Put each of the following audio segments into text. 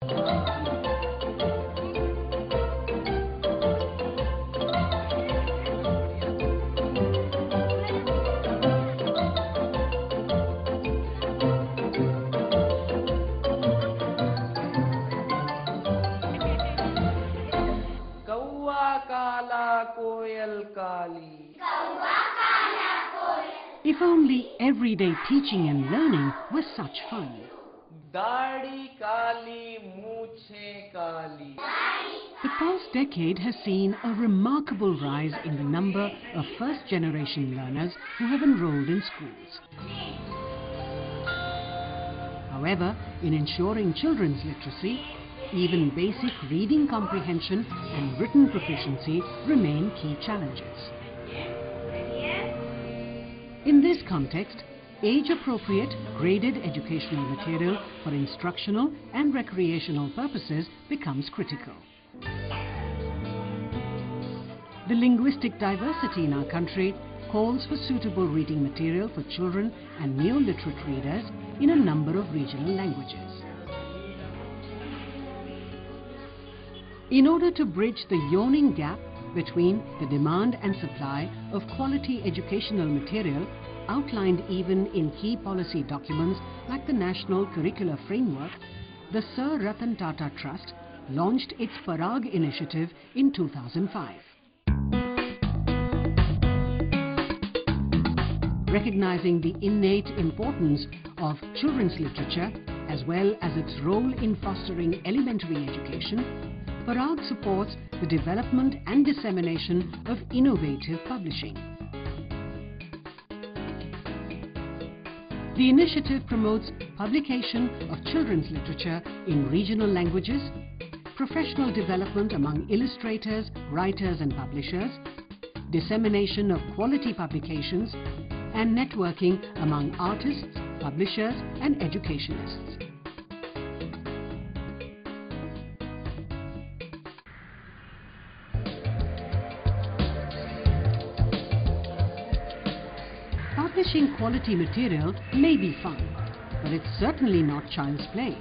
If only everyday teaching and learning was such fun. The past decade has seen a remarkable rise in the number of first-generation learners who have enrolled in schools. However, in ensuring children's literacy, even basic reading comprehension and written proficiency remain key challenges. In this context, age-appropriate, graded educational material for instructional and recreational purposes becomes critical. The linguistic diversity in our country calls for suitable reading material for children and neoliterate readers in a number of regional languages. In order to bridge the yawning gap between the demand and supply of quality educational material outlined even in key policy documents like the National Curricular Framework, the Sir Ratan Tata Trust launched its Parag initiative in 2005. Recognizing the innate importance of children's literature as well as its role in fostering elementary education, Parag supports the development and dissemination of innovative publishing. The initiative promotes publication of children's literature in regional languages, professional development among illustrators, writers and publishers, dissemination of quality publications, and networking among artists, publishers and educationists. Publishing quality material may be fun, but it's certainly not child's play,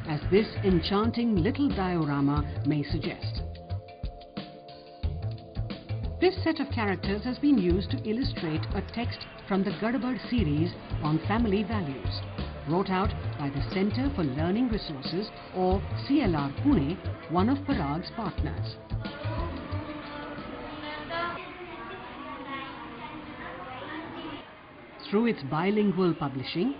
as this enchanting little diorama may suggest. This set of characters has been used to illustrate a text from the Gadabad series on family values, brought out by the Centre for Learning Resources or CLR Pune, one of Parag's partners. Through its bilingual publishing,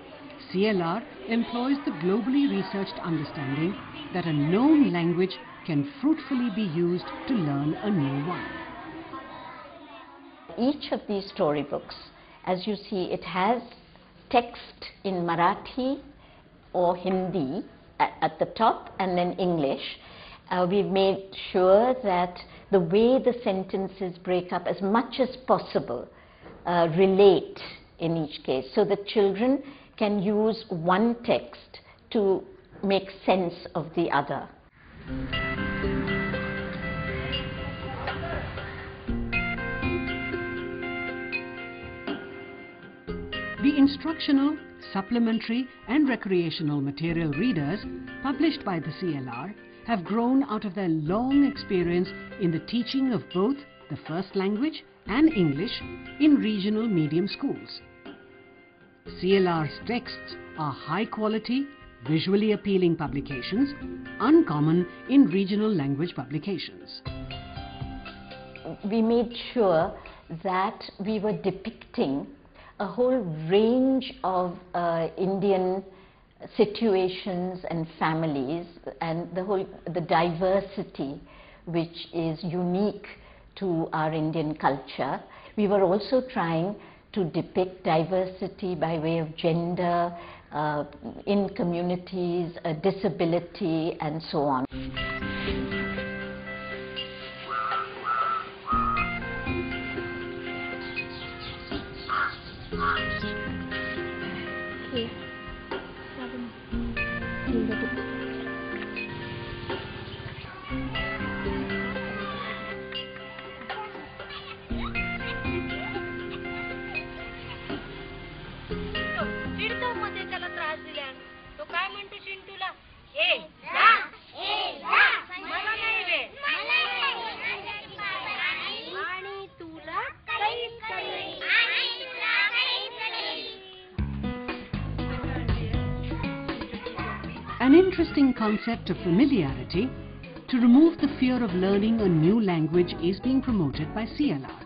CLR employs the globally researched understanding that a known language can fruitfully be used to learn a new one. Each of these storybooks, as you see, it has text in Marathi or Hindi at the top and then English. We've made sure that the way the sentences break up as much as possible relate in each case, so that children can use one text to make sense of the other. The instructional, supplementary and recreational material readers published by the CLR have grown out of their long experience in the teaching of both the first language and English in regional medium schools. CLR's texts are high quality, visually appealing publications, uncommon in regional language publications. We made sure that we were depicting a whole range of Indian situations and families, and the diversity which is unique to our Indian culture. We were also trying to depict diversity by way of gender, in communities, disability and so on. चिडतो मध्ये त्याला त्रास दिल्यानं तो काय म्हणतो चिंटूला, ए जा An interesting concept of familiarity to remove the fear of learning a new language is being promoted by CLR.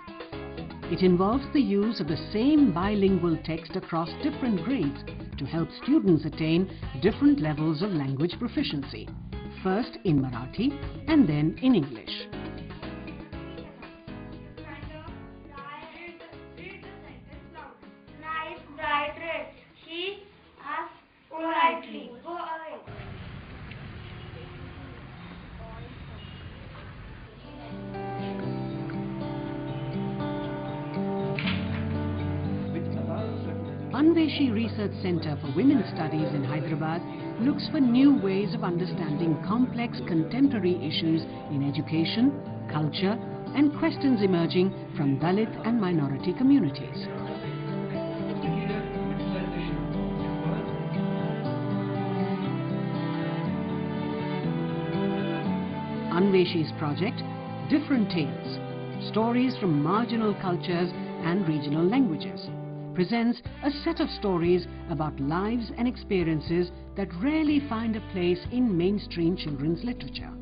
It involves the use of the same bilingual text across different grades to help students attain different levels of language proficiency, first in Marathi and then in English. Nice bright red. She asked politely. Go away. Anveshi Research Center for Women's Studies in Hyderabad looks for new ways of understanding complex contemporary issues in education, culture, and questions emerging from Dalit and minority communities. Anveshi's project, Different Tales, Stories from Marginal Cultures and Regional Languages, presents a set of stories about lives and experiences that rarely find a place in mainstream children's literature.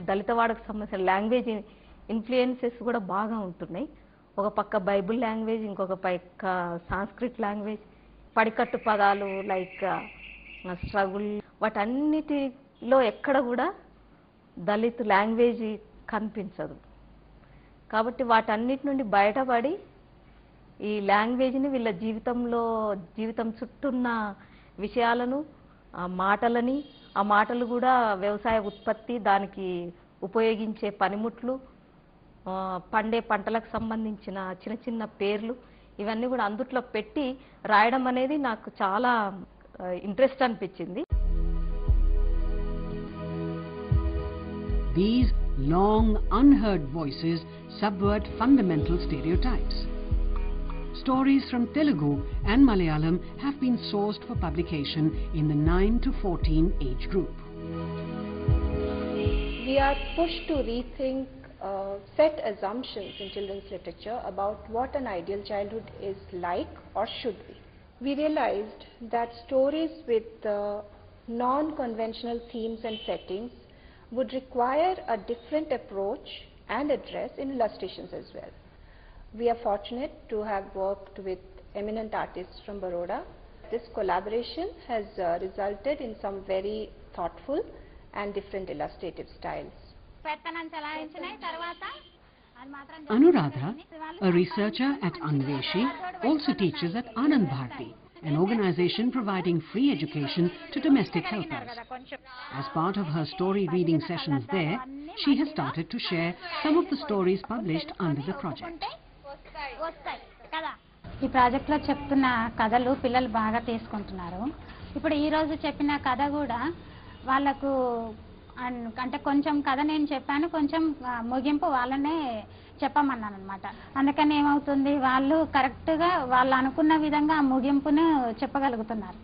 దళిత వాడకు సంబంధించిన language influences కూడా బాగా ఉంటున్నాయి. ఒక పక్క Bible language, ఇంకొక పక్క Sanskrit language, పడికట్టు పదాలు లైక్ స్ట్రగుల్, వాటన్నిటిలో ఎక్కడ కూడా దళిత్ లాంగ్వేజ్ కనిపించదు. కాబట్టి వాటన్నిటి నుండి బయటపడి ఈ లాంగ్వేజ్ని వీళ్ళ జీవితం చుట్టూన్న విషయాలను, మాటలని, ఆ మాటలు కూడా వ్యవసాయ ఉత్పత్తి, దానికి ఉపయోగించే పనిముట్లు, పండే పంటలకు సంబంధించిన చిన్న చిన్న పేర్లు, ఇవన్నీ కూడా అందుట్లో పెట్టి రాయడం అనేది నాకు చాలా ఇంట్రెస్ట్ అనిపించింది. These long unheard voices subvert fundamental stereotypes. Stories from Telugu and Malayalam have been sourced for publication in the 9 to 14 age group. We are pushed to rethink set assumptions in children's literature about what an ideal childhood is like or should be. We realized that stories with non-conventional themes and settings would require a different approach and address in illustrations as well. We are fortunate to have worked with eminent artists from Baroda. This collaboration has resulted in some very thoughtful and different illustrative styles. Anuradha, a researcher at Anveshi, also teaches at Anand Bharti, an organization providing free education to domestic helpers. As part of her story reading sessions there, she has started to share some of the stories published under the project. ఈ ప్రాజెక్ట్లో చెప్తున్న కథలు పిల్లలు బాగా తీసుకుంటున్నారు. ఇప్పుడు ఈరోజు చెప్పిన కథ కూడా వాళ్ళకు అంటే కొంచెం కథ నేను చెప్పాను, కొంచెం ముగింపు వాళ్ళనే చెప్పమన్నాను అనమాట. అందుకని ఏమవుతుంది, వాళ్ళు కరెక్ట్గా వాళ్ళు అనుకున్న విధంగా ఆ ముగింపును చెప్పగలుగుతున్నారు.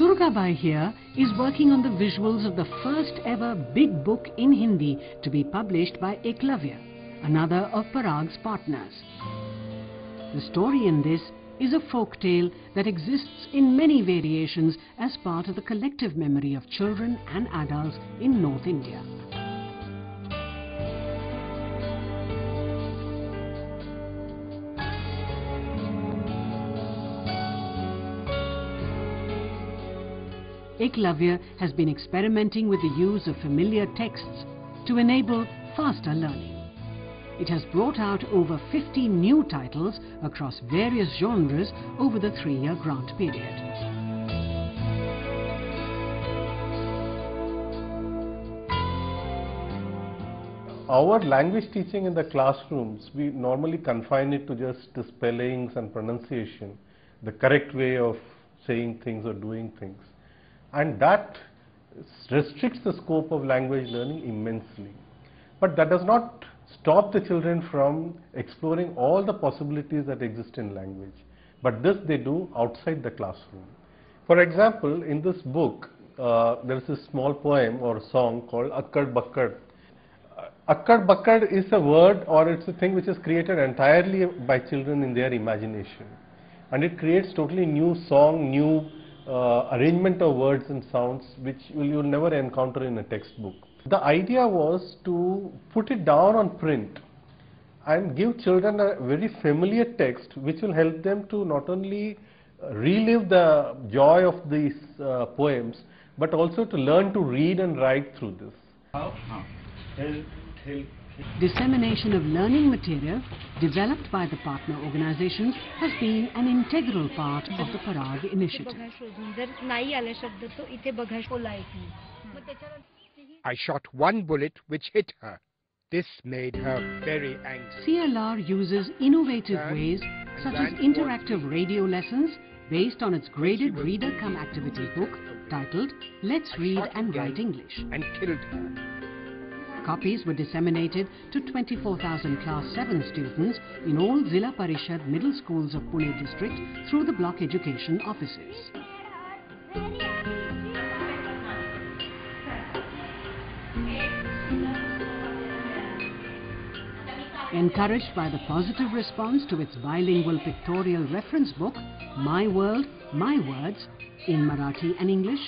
Durgabai here is working on the visuals of the first ever big book in Hindi to be published by Eklavya, another of Parag's partners. The story in this is a folk tale that exists in many variations as part of the collective memory of children and adults in North India. Eklavya has been experimenting with the use of familiar texts to enable faster learning. It has brought out over 50 new titles across various genres over the 3-year grant period. Our language teaching in the classrooms, we normally confine it to just the spellings and pronunciation, the correct way of saying things or doing things. And that restricts the scope of language learning immensely. But that does not stop the children from exploring all the possibilities that exist in language. But this they do outside the classroom. For example, in this book, there is a small poem or song called Akkad Bakkad. Akkad Bakkad is a word, or it's a thing which is created entirely by children in their imagination. And it creates totally new song, new arrangement of words and sounds which you'll never encounter in a textbook. The idea was to put it down on print and give children a very familiar text which will help them to not only relive the joy of these poems, but also to learn to read and write through this. Dissemination of learning material developed by the partner organizations has been an integral part of the Parag initiative. I shot one bullet which hit her. This made her very angry. CLR uses innovative ways such as interactive radio lessons based on its graded reader-cum-activity book titled Let's Read and Write English. And killed her. Copies were disseminated to 24,000 Class 7 students in all Zilla Parishad middle schools of Pune district through the block education offices. Encouraged by the positive response to its bilingual pictorial reference book, My World, My Words, in Marathi and English,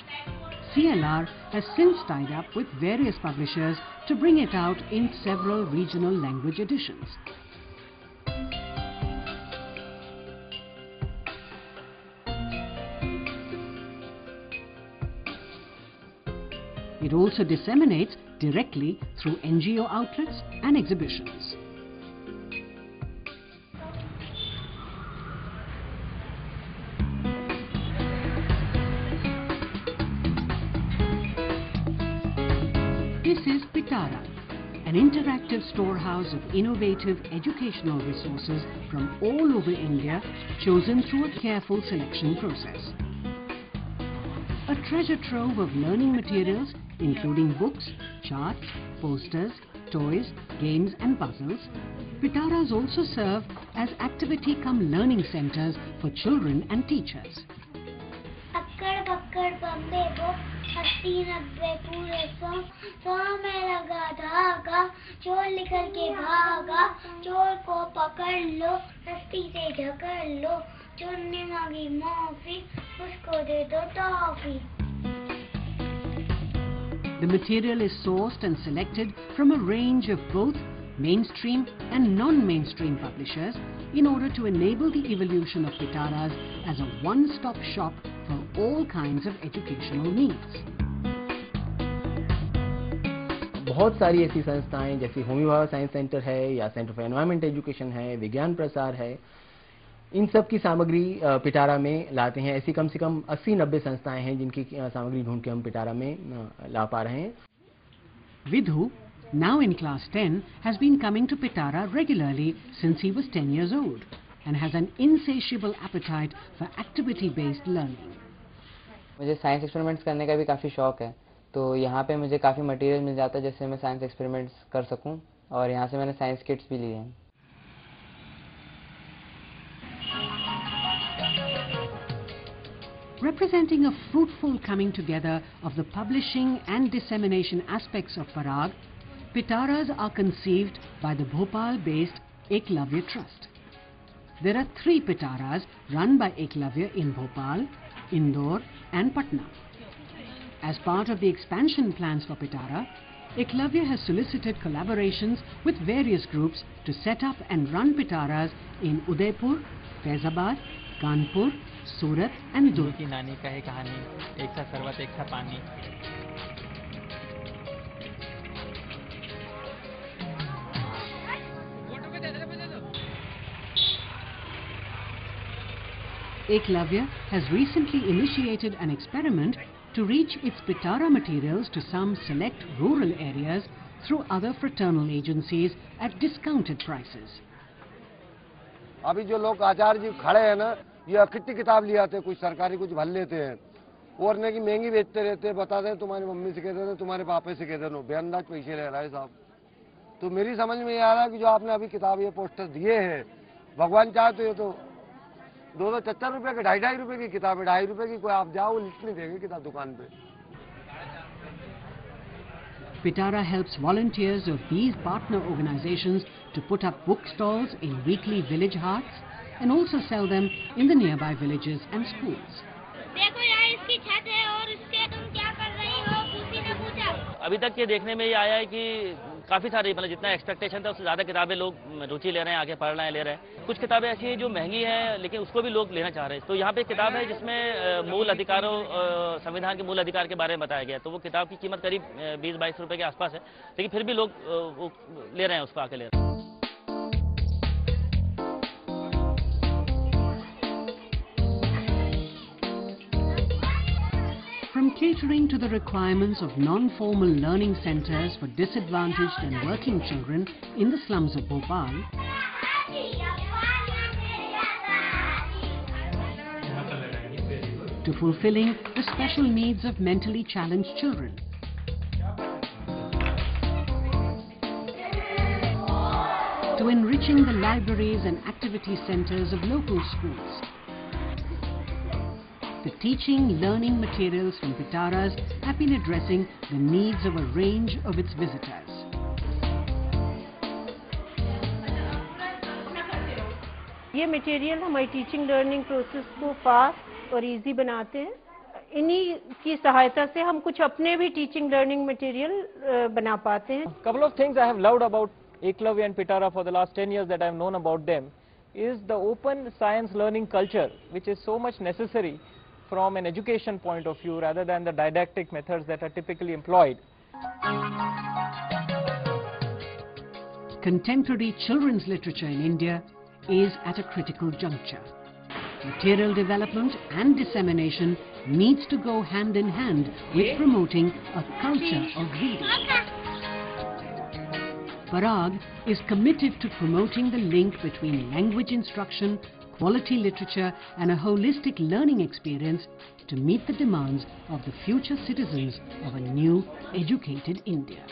CLR has since tied up with various publishers to bring it out in several regional language editions. It also disseminates directly through NGO outlets and exhibitions. This is Pitara, an interactive storehouse of innovative educational resources from all over India, chosen through a careful selection process. A treasure trove of learning materials, including books, charts, posters, toys, games and puzzles, Pitaras also serve as activity-cum-learning centers for children and teachers. Akkad bakkad bambe bo, hatti nabbe pure so mein laga dhaga, chor nikal ke bhaga, chor ko pakad lo, rasti se jhakad lo, chor ne magi maafi, usko de do toffee. The material is sourced and selected from a range of both mainstream and non-mainstream publishers in order to enable the evolution of Pitaras as a one-stop shop for all kinds of educational needs. बहुत सारी ऐसी संस्थाएं जैसे Homi Bhabha science centre है या centre for environment education है, विज्ञान प्रसार है, इन सब की सामग्री पिटारा में लाते हैं. ऐसी कम से कम 80-90 संस्थाएं हैं जिनकी सामग्री ढूंढ के हम पिटारा में ला पा रहे हैं. Vidhu, now in class 10, has been coming to Pitara regularly since he was 10 years old and has an insatiable appetite for activity-based learning. मुझे साइंस एक्सपेरिमेंट्स करने का भी काफ़ी शौक है, तो यहाँ पे मुझे काफ़ी मटेरियल मिल जाता है जिससे मैं साइंस एक्सपेरिमेंट्स कर सकूँ, और यहाँ से मैंने साइंस किट्स भी लिए हैं. Representing a fruitful coming together of the publishing and dissemination aspects of Parag, Pitaras are conceived by the Bhopal-based Eklavya Trust. There are 3 Pitaras run by Eklavya in Bhopal, Indore and Patna. As part of the expansion plans for Pitara, Eklavya has solicited collaborations with various groups to set up and run Pitaras in Udaipur, Faizabad, Kanpur, Surat and Durg. की नानी का है कहानी एक सा सर्वत एक सा पानी. Eklavya has recently initiated an experiment to reach its Pitara materials to some select rural areas through other fraternal agencies at discounted prices. अभी जो लोग आचार्य जी खड़े हैं ना, ये अखट्टी किताब ले आते हैं, कुछ सरकारी कुछ भल लेते हैं और ने की महंगी बेचते रहते हैं, बताते हैं तुम्हारी मम्मी से कहते हैं तुम्हारे पापा से कहते हैं, बेअंदाज पैसे ले रहा है साहब. तो मेरी समझ में ये आ रहा है कि जो आपने अभी किताब ये पोस्टर दिए हैं, भगवान चाहे तो ये तो 2-4 रुपए के 2.5 रुपए की किताब है, 2.5 रुपए की कोई आप जाओ लिस्ट नहीं देंगे किताब दुकान पे. Pitara helps volunteers of these partner organizations to put up book stalls in weekly village hearts and also sell them in the nearby villages and schools. देखो यार इसकी छत है और इसके तुम क्या कर रही हो, किसी ने पूछा. अभी तक ये देखने में ये आया है कि काफ़ी सारी मतलब जितना एक्सपेक्टेशन था उससे ज़्यादा किताबें लोग रुचि ले रहे हैं, आगे पढ़ रहे हैं, ले रहे हैं. कुछ किताबें ऐसी हैं जो महंगी हैं लेकिन उसको भी लोग लेना चाह रहे हैं. तो यहाँ पे एक किताब है जिसमें मूल अधिकारों संविधान के मूल अधिकार के बारे में बताया गया. तो वो किताब की कीमत करीब 20-22 रुपए के आसपास है, लेकिन फिर भी लोग वो ले रहे हैं, उसको आके ले रहे हैं. From catering to the requirements of non-formal learning centers for disadvantaged and working children in the slums of Bhopal, to fulfilling the special needs of mentally challenged children, to enriching the libraries and activity centers of local schools. The teaching, learning materials from Pitaras have been addressing the needs of a range of its visitors. ये material हमारी teaching learning process को fast और easy बनाते हैं. इन्हीं की सहायता से हम कुछ अपने भी टीचिंग लर्निंग मटेरियल बना पाते हैं. Couple of things I have loved about Eklavya and Pitara for the last 10 years that I have known about them is the open science learning culture, which is so much necessary from an education point of view rather than the didactic methods that are typically employed. Contemporary children's literature in India is at a critical juncture. Material development and dissemination needs to go hand in hand with promoting a culture of reading. Parag is committed to promoting the link between language instruction, quality literature and a holistic learning experience to meet the demands of the future citizens of a new, educated India.